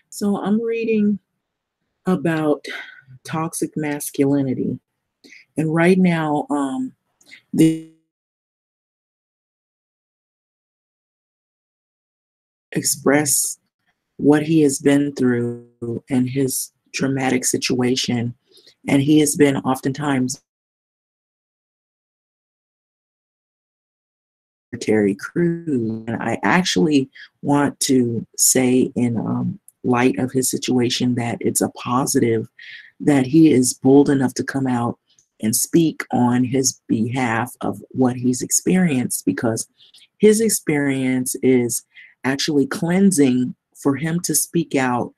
So I'm reading about toxic masculinity, and right now, they express what he has been through and his traumatic situation, and he has been oftentimes military crew. And I actually want to say, in light of his situation, that it's a positive that he is bold enough to come out and speak on his behalf of what he's experienced, because his experience is actually cleansing for him to speak out,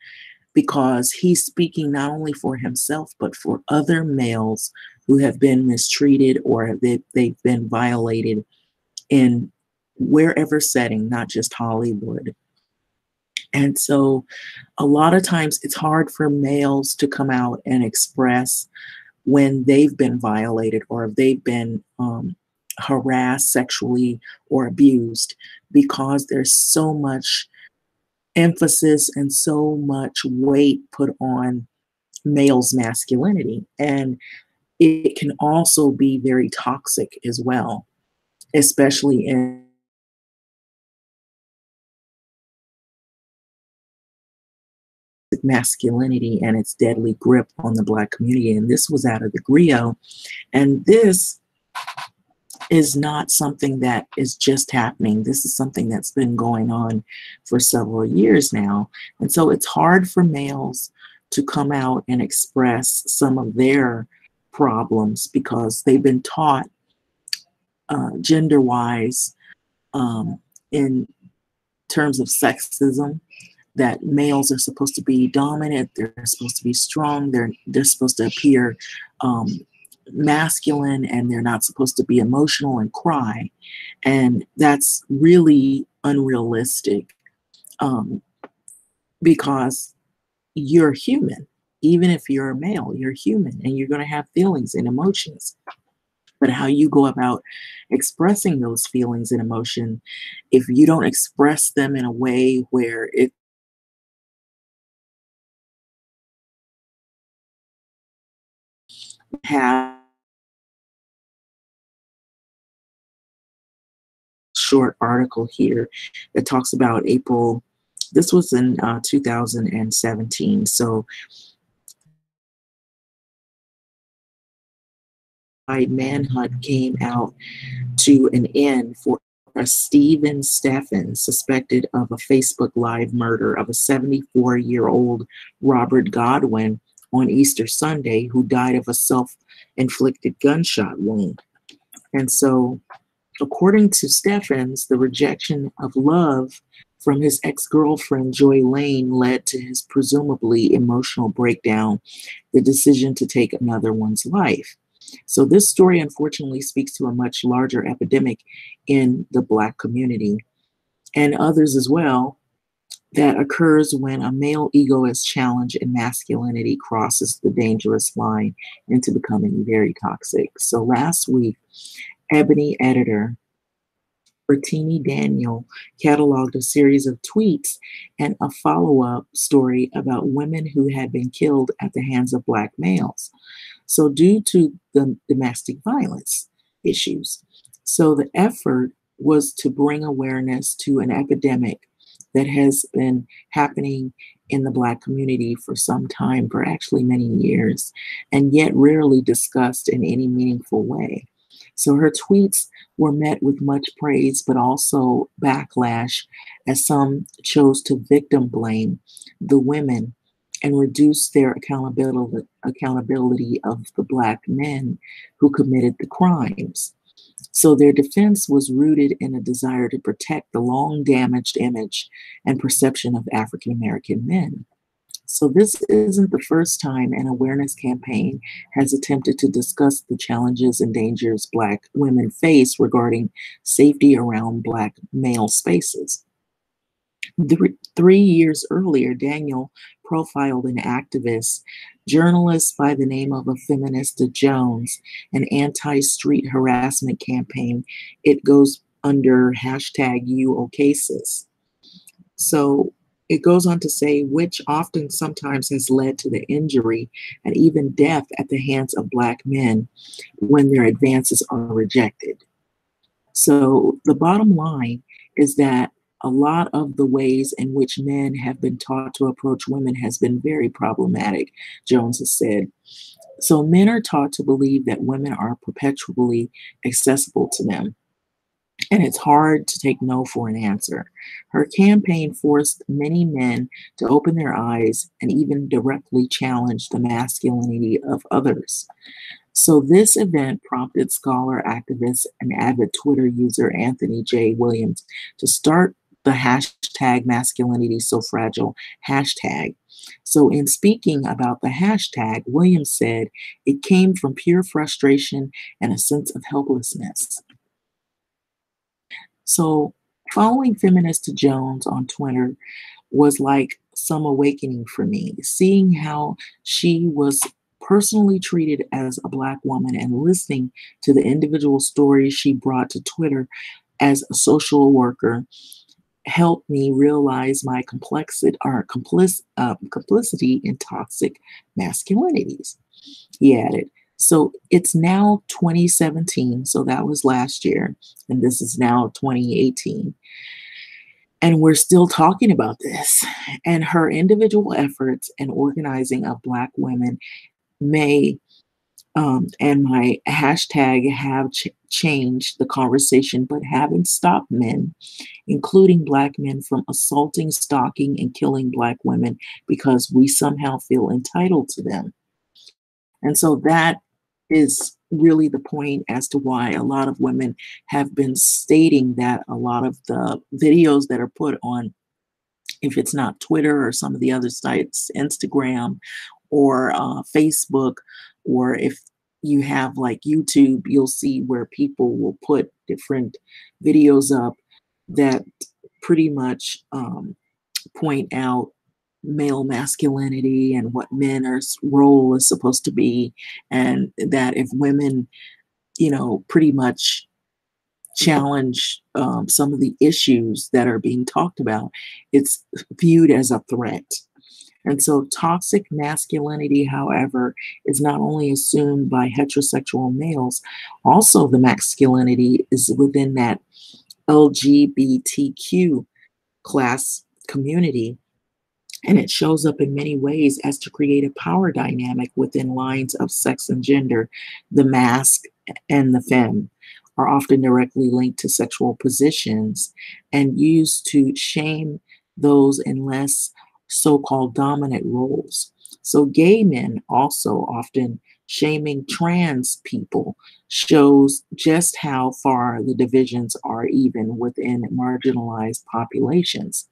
because he's speaking not only for himself but for other males who have been mistreated or they've been violated in wherever setting, not just Hollywood. And so a lot of times it's hard for males to come out and express when they've been violated or if they've been harassed sexually or abused, because there's so much emphasis and so much weight put on male's masculinity. And it can also be very toxic as well, especially in masculinity and its deadly grip on the Black community. And this was out of the Griot. And this is not something that is just happening. This is something that's been going on for several years now. And so it's hard for males to come out and express some of their problems, because they've been taught gender wise, in terms of sexism, that males are supposed to be dominant, they're supposed to be strong, they're supposed to appear masculine, and they're not supposed to be emotional and cry. And that's really unrealistic, um, because you're human. Even if you're a male, you're human and you're going to have feelings and emotions. But how you go about expressing those feelings and emotion, if you don't express them in a way where it has short article here that talks about April. This was in 2017. So, manhunt came out to an end for a Stephen Stephens, suspected of a Facebook Live murder of a 74-year-old Robert Godwin on Easter Sunday, who died of a self-inflicted gunshot wound. And so, according to Stephens, the rejection of love from his ex-girlfriend Joy Lane led to his presumably emotional breakdown, the decision to take another one's life. So this story unfortunately speaks to a much larger epidemic in the Black community and others as well, that occurs when a male ego is challenged and masculinity crosses the dangerous line into becoming very toxic. So last week, Ebony editor Bertini Daniel cataloged a series of tweets and a follow-up story about women who had been killed at the hands of Black males. So due to the domestic violence issues. So the effort was to bring awareness to an epidemic that has been happening in the Black community for some time, for actually many years, and yet rarely discussed in any meaningful way. So her tweets were met with much praise, but also backlash, as some chose to victim blame the women and reduce their accountability of the Black men who committed the crimes. So their defense was rooted in a desire to protect the long damaged image and perception of African American men. So this isn't the first time an awareness campaign has attempted to discuss the challenges and dangers Black women face regarding safety around Black male spaces. 3 years earlier, Daniel profiled an activist, journalist by the name of a Feminista Jones, an anti-street harassment campaign. It goes under hashtag #UOCases. So it goes on to say, which often sometimes has led to the injury and even death at the hands of Black men when their advances are rejected. So the bottom line is that a lot of the ways in which men have been taught to approach women has been very problematic, Jones has said. So men are taught to believe that women are perpetually accessible to them, and it's hard to take no for an answer. Her campaign forced many men to open their eyes and even directly challenge the masculinity of others. So this event prompted scholar, activist, and avid Twitter user Anthony J. Williams to start the hashtag masculinity so fragile hashtag. So in speaking about the hashtag, Williams said it came from pure frustration and a sense of helplessness. So following Feminist Jones on Twitter was like some awakening for me, seeing how she was personally treated as a Black woman and listening to the individual stories she brought to Twitter as a social worker helped me realize my complicity in toxic masculinities. He added, so it's now 2017, so that was last year, and this is now 2018. And we're still talking about this. And her individual efforts and organizing of Black women may, and my hashtag have changed the conversation, but haven't stopped men, including Black men, from assaulting, stalking, and killing Black women because we somehow feel entitled to them. And so that is really the point as to why a lot of women have been stating that a lot of the videos that are put on, if it's not Twitter or some of the other sites, Instagram or Facebook, or if you have like YouTube, you'll see where people will put different videos up that pretty much point out male masculinity and what men's role is supposed to be, and that if women, pretty much challenge some of the issues that are being talked about, it's viewed as a threat. And so toxic masculinity, however, is not only assumed by heterosexual males, also the masculinity is within that LGBTQ class community. And it shows up in many ways as to create a power dynamic within lines of sex and gender. The masc and the femme are often directly linked to sexual positions and used to shame those in less so-called dominant roles. So gay men also often shaming trans people shows just how far the divisions are even within marginalized populations.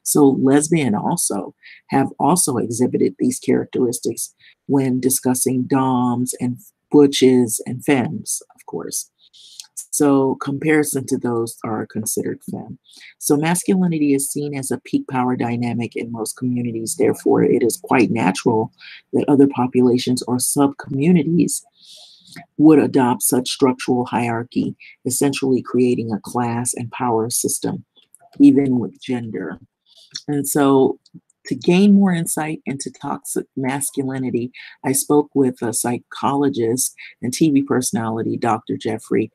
So lesbian also have also exhibited these characteristics when discussing doms and butches and femmes, of course. So comparison to those are considered femme. So masculinity is seen as a peak power dynamic in most communities. Therefore, it is quite natural that other populations or sub-communities would adopt such structural hierarchy, essentially creating a class and power system, even with gender. And so to gain more insight into toxic masculinity, I spoke with a psychologist and TV personality, Dr. Jeffrey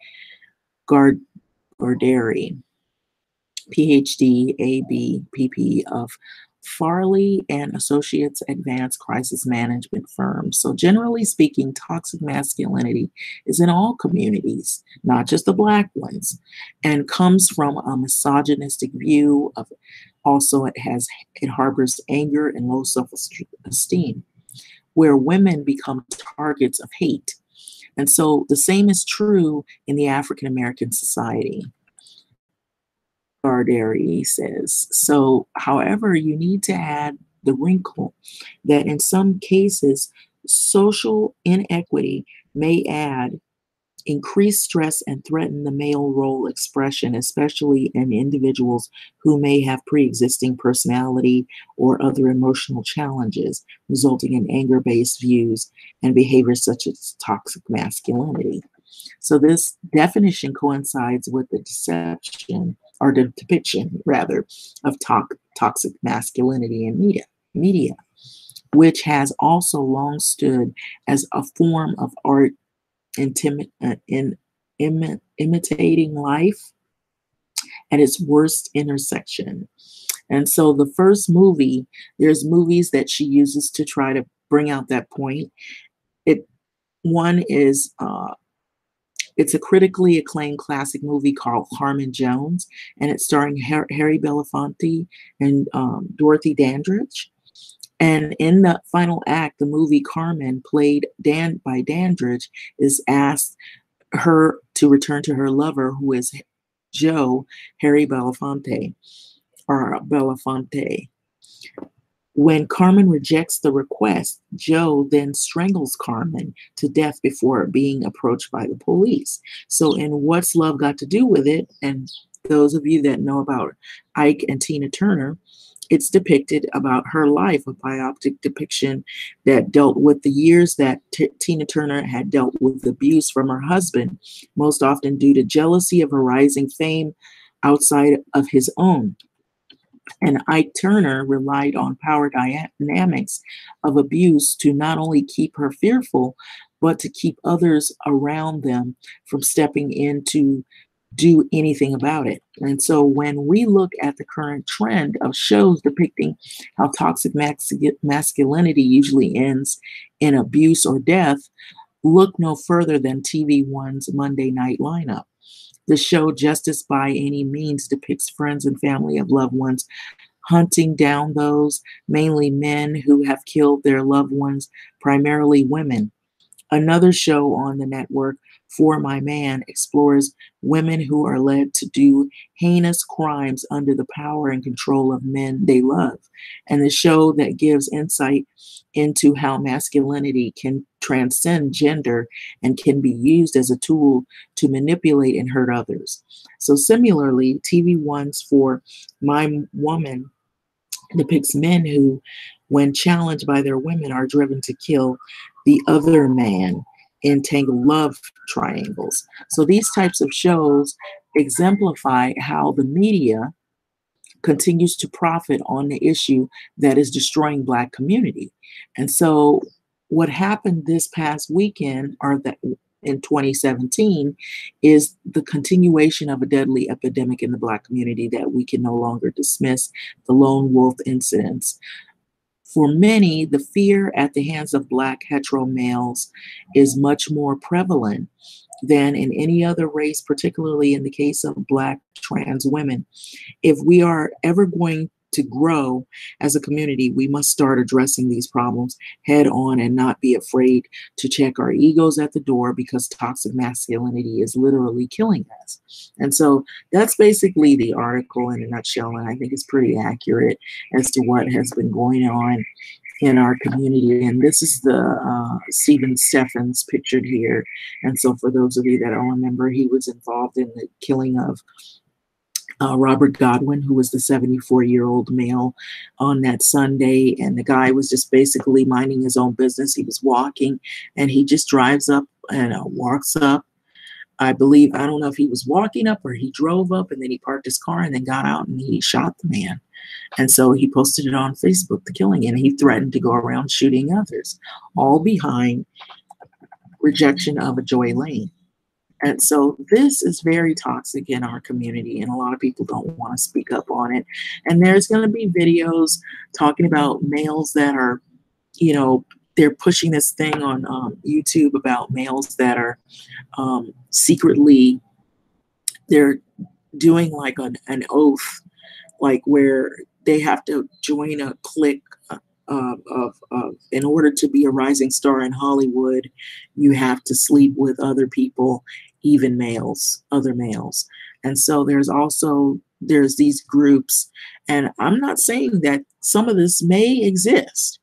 Garderi, PhD, ABPP of Farley and Associates Advanced Crisis Management firm. So generally speaking, toxic masculinity is in all communities, not just the Black ones, and comes from a misogynistic view of, also it harbors anger and low self-esteem, where women become targets of hate. And so the same is true in the African American society. Garderi says. So, however, you need to add the wrinkle that in some cases, social inequity may add increased stress and threaten the male role expression, especially in individuals who may have pre-existing personality or other emotional challenges, resulting in anger-based views and behaviors such as toxic masculinity. So this definition coincides with the deception, or the depiction rather, of toxic masculinity in media, which has also long stood as a form of art imitating life at its worst intersection. And so the first movie, there's movies that she uses to try to bring out that point. It One is it's a critically acclaimed classic movie called Harmon Jones, and it's starring Harry Belafonte and Dorothy Dandridge. And in the final act, the movie Carmen, played by Dandridge, is asked her to return to her lover, who is Joe, Harry Belafonte, or Belafonte. When Carmen rejects the request, Joe then strangles Carmen to death before being approached by the police. So, in What's Love Got to Do with It? And those of you that know about Ike and Tina Turner, it's depicted about her life, a biopic depiction that dealt with the years that Tina Turner had dealt with abuse from her husband, most often due to jealousy of her rising fame outside of his own. And Ike Turner relied on power dynamics of abuse to not only keep her fearful, but to keep others around them from stepping in to do anything about it. And so when we look at the current trend of shows depicting how toxic masculinity usually ends in abuse or death, look no further than TV One's Monday night lineup. The show Justice by Any Means depicts friends and family of loved ones hunting down those, mainly men, who have killed their loved ones, primarily women. Another show on the network, For My Man, explores women who are led to do heinous crimes under the power and control of men they love. And the show that gives insight into how masculinity can transcend gender and can be used as a tool to manipulate and hurt others. So similarly, TV One's For My Woman depicts men who, when challenged by their women, are driven to kill the other man in tangled love triangles. So these types of shows exemplify how the media continues to profit on the issue that is destroying Black community. And so what happened this past weekend, or that in 2017, is the continuation of a deadly epidemic in the Black community that we can no longer dismiss, the lone wolf incidents. For many, the fear at the hands of Black hetero males is much more prevalent than in any other race, particularly in the case of Black trans women. If we are ever going to grow as a community, we must start addressing these problems head on and not be afraid to check our egos at the door, because toxic masculinity is literally killing us. And so that's basically the article in a nutshell, and I think it's pretty accurate as to what has been going on in our community. And this is the Stephen Steffens pictured here. And so for those of you that don't remember, he was involved in the killing of Robert Godwin, who was the 74-year-old male, on that Sunday. And the guy was just basically minding his own business. He was walking, and he just drives up and walks up. I don't know if he was walking up or he drove up, and then he parked his car and then got out and he shot the man. And so he posted it on Facebook, the killing, and he threatened to go around shooting others, all behind rejection of a Joy Lane. And so this is very toxic in our community, and a lot of people don't want to speak up on it. And there's going to be videos talking about males that are, they're pushing this thing on YouTube about males that are secretly, they're doing like an oath, like where they have to join a clique of in order to be a rising star in Hollywood, you have to sleep with other people, even males, other males. And so there's these groups, and I'm not saying that some of this may exist.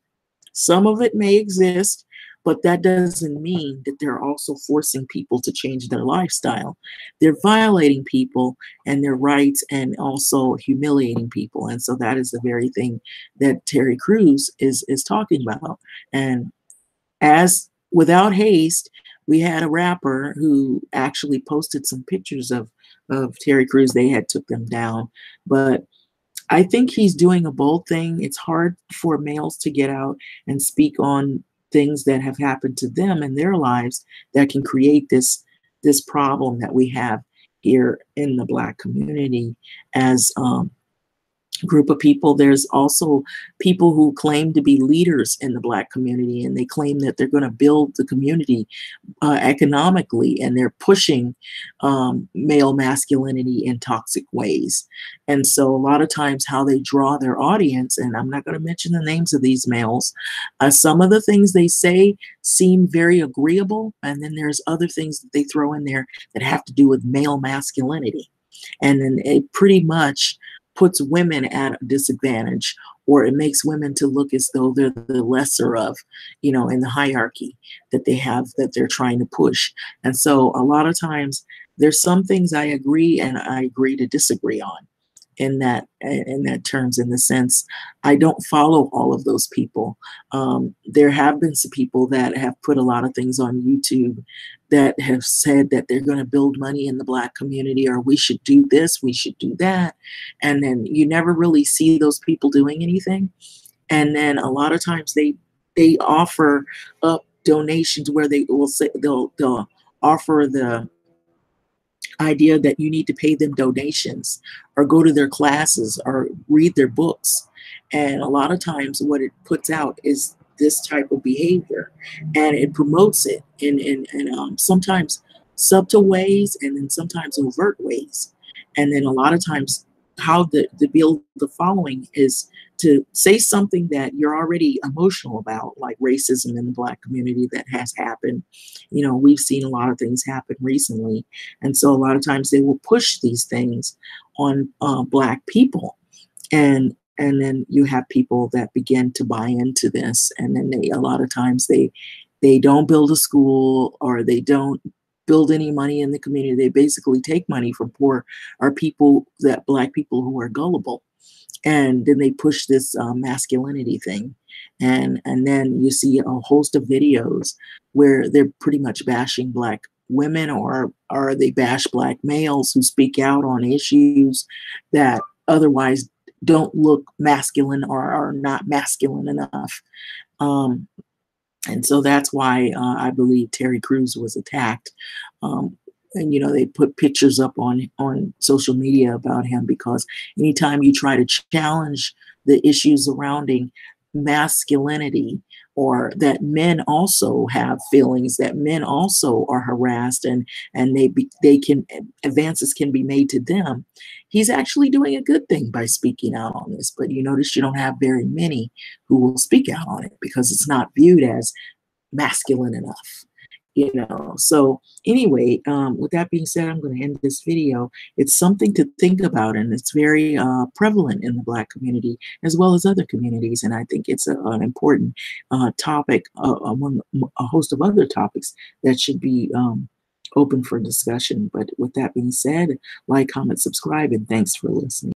Some of it may exist, but that doesn't mean that they're also forcing people to change their lifestyle. They're violating people and their rights, and also humiliating people. And so that is the very thing that Terry Crews is talking about. And as without haste, we had a rapper who actually posted some pictures of Terry Crews. They had took them down, but I think he's doing a bold thing. It's hard for males to get out and speak on things that have happened to them in their lives that can create this problem that we have here in the Black community as group of people. There's also people who claim to be leaders in the Black community, and they claim that they're going to build the community economically, and they're pushing male masculinity in toxic ways. And so a lot of times how they draw their audience, and I'm not going to mention the names of these males, some of the things they say seem very agreeable, and then there's other things that they throw in there that have to do with male masculinity. And then it pretty much puts women at a disadvantage, or it makes women to look as though they're the lesser of, in the hierarchy that they have, that they're trying to push. And so a lot of times there's some things I agree and I agree to disagree on in that terms, in the sense I don't follow all of those people. There have been some people that have put a lot of things on YouTube that have said that they're going to build money in the Black community, or we should do this, we should do that, and then you never really see those people doing anything. And then a lot of times they offer up donations where they will say they'll offer the idea that you need to pay them donations or go to their classes or read their books. And a lot of times what it puts out is this type of behavior, and it promotes it in sometimes subtle ways, and then sometimes overt ways. And then a lot of times how the build the following is to say something that you're already emotional about, like racism in the Black community that has happened. We've seen a lot of things happen recently. And so a lot of times they will push these things on Black people. And then you have people that begin to buy into this. And then a lot of times they don't build a school, or they don't build any money in the community. They basically take money from poor or people, that Black people who are gullible. And then they push this masculinity thing. And then you see a host of videos where they're pretty much bashing Black women, or they bash Black males who speak out on issues that otherwise don't look masculine or are not masculine enough. And so that's why I believe Terry Crews was attacked. And they put pictures up on social media about him, because anytime you try to challenge the issues surrounding masculinity, or that men also have feelings, that men also are harassed, and advances can be made to them, he's actually doing a good thing by speaking out on this. But you notice you don't have very many who will speak out on it, because it's not viewed as masculine enough. So anyway, with that being said, I'm going to end this video. It's something to think about, and it's very prevalent in the Black community as well as other communities. And I think it's an important topic among a host of other topics that should be open for discussion. But with that being said, like, comment, subscribe, and thanks for listening.